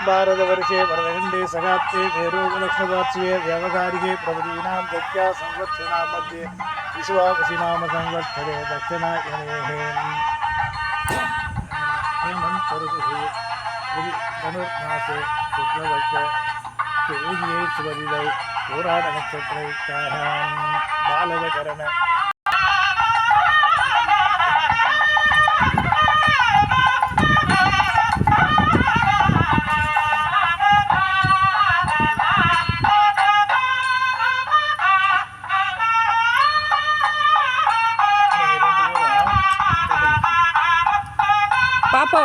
भारतवर्षे वरदखण्डे सगात्ते भेरोगलक्ष्मवार्षिके व्यावहारिके प्रभृतीनां दत्या संवत्सराणां मध्ये विश्वावसुनाम संवत्सरे दक्षिणायनेः हेमन्तऋतुः धनुर्मासे शुक्लपक्षे तेजे सुवरिदौ पुराणनक्षत्रयुक्ताः बालवकरण பாப்பா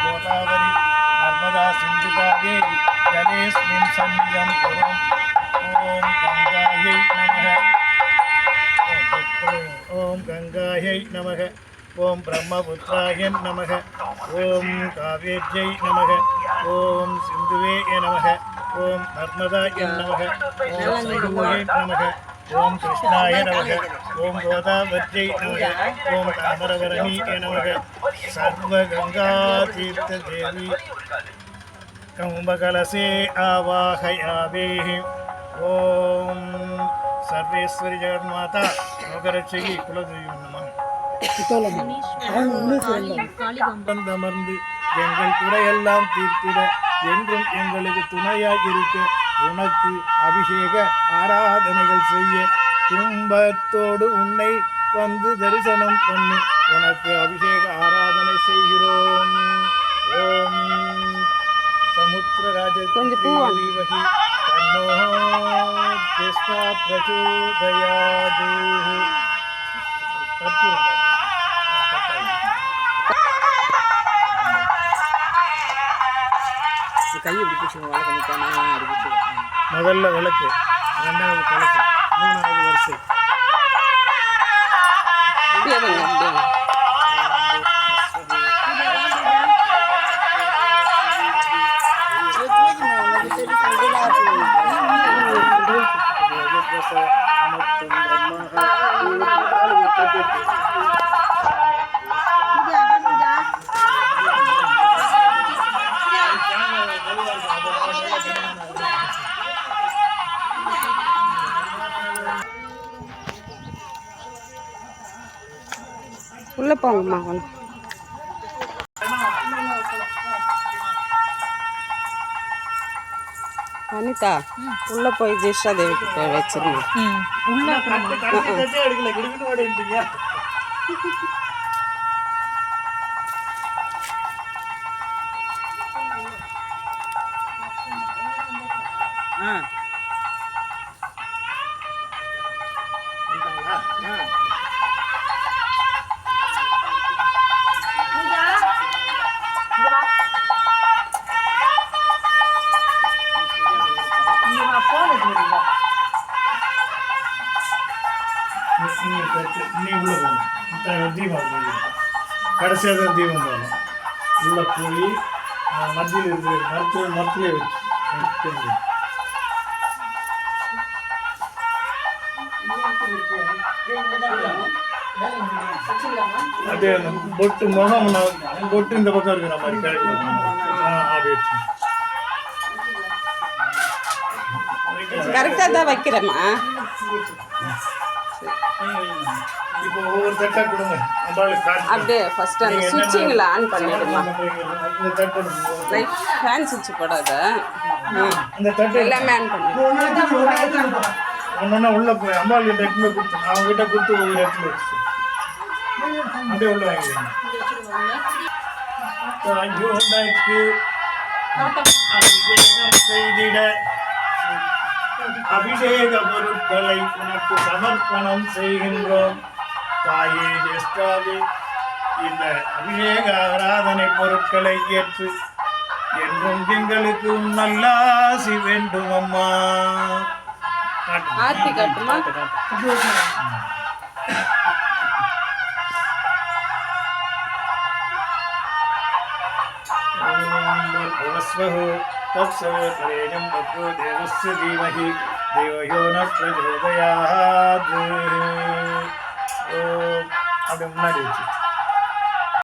गोदावरी नर्मदा सिंधु कावेरी जलेस्मिन् सन्निधं कुरु ओम गंगायै नमः ओम ब्रह्मपुत्राय नमः ओम कावेर्यै नमः ओम सिंधुवे नमः ओम नर्मदाय नमः ओम सिंधुवे नमः ओम कृष्णाय नमः ओम गोदावर्यै नमः ओम ताम्रवर्णी नमः सर्वगंगातीर्थदेवी कुंभकलशे आवाहयामि ओम सर्वेश्वरी जगन्माता लोकरक्षकी कुलदेवी नमः அமர்ந்து எங்கள் குறையெல்லாம் தீர்த்திட என்றும் எங்களுக்கு துணையாக இருக்க உனக்கு அபிஷேக ஆராதனைகள் செய்ய கும்பத்தோடு உன்னை வந்து தரிசனம் பண்ணி உனக்கு அபிஷேக ஆராதனை செய்கிறோம். ஓம் சமுத்திரராஜ தீவகி தன்னோ கிருஷ்ணா பிரச்சோதயாது. முதல்ல விளக்கு, இரண்டாவது கலக்கு, மூணாவது வரிசை. உள்ள போங்கம்மா. அனிதா உள்ள போய் ஜெஷா தேவிக்கு போய் வச்சிருங்க. தீபம் கடைசியாக தான் தீபம் போகணும். உள்ளே போய் மத்தியில் இருக்கிற மரத்திலே வச்சு அது அந்த பொட்டு முகம் பொட்டு இந்த பக்கம் இருக்கிற மாதிரி கரெக்ட். அப்படி வச்சு கரெக்டாக தான் வைக்கிறேம்மா. இப்போ ஒவ்வொரு தட்டா கொடுங்க. அப்படியே ஃபர்ஸ்ட் அந்த சுவிட்சிங்கில் ஆன் பண்ணிடுமா. இந்த தட்டு லைட் ஃபேன் சுவிட்ச் போடாத. இந்த தட்டு எல்லாமே ஆன் பண்ணி ஒன்னொன்னா உள்ள போய் அம்பாள் கிட்ட எடுத்துன்னு போய் கொடுத்து அவங்க கிட்ட கொடுத்து ஒவ்வொரு இடத்துல வச்சு அப்படியே உள்ள வாங்கிடுவாங்க. அபிஷேகம் செய்திட அபிஷேக பொருட்களை உனக்கு சமர்ப்பணம் செய்கின்றோம் தாயே ஜேஷ்டாவே. இந்த அபிஷேக ஆராதனை பொருட்களை ஏற்று என்றும் எங்களுக்கு நல்லாசி வேண்டும் அம்மா. ஆர்த்தி காட்டுமா. तत्सवितुर्वरेण्यं भर्गो देवस्य धीमहि धियो यो न प्रचोदयात्. அப்படி முன்னாடி வச்சு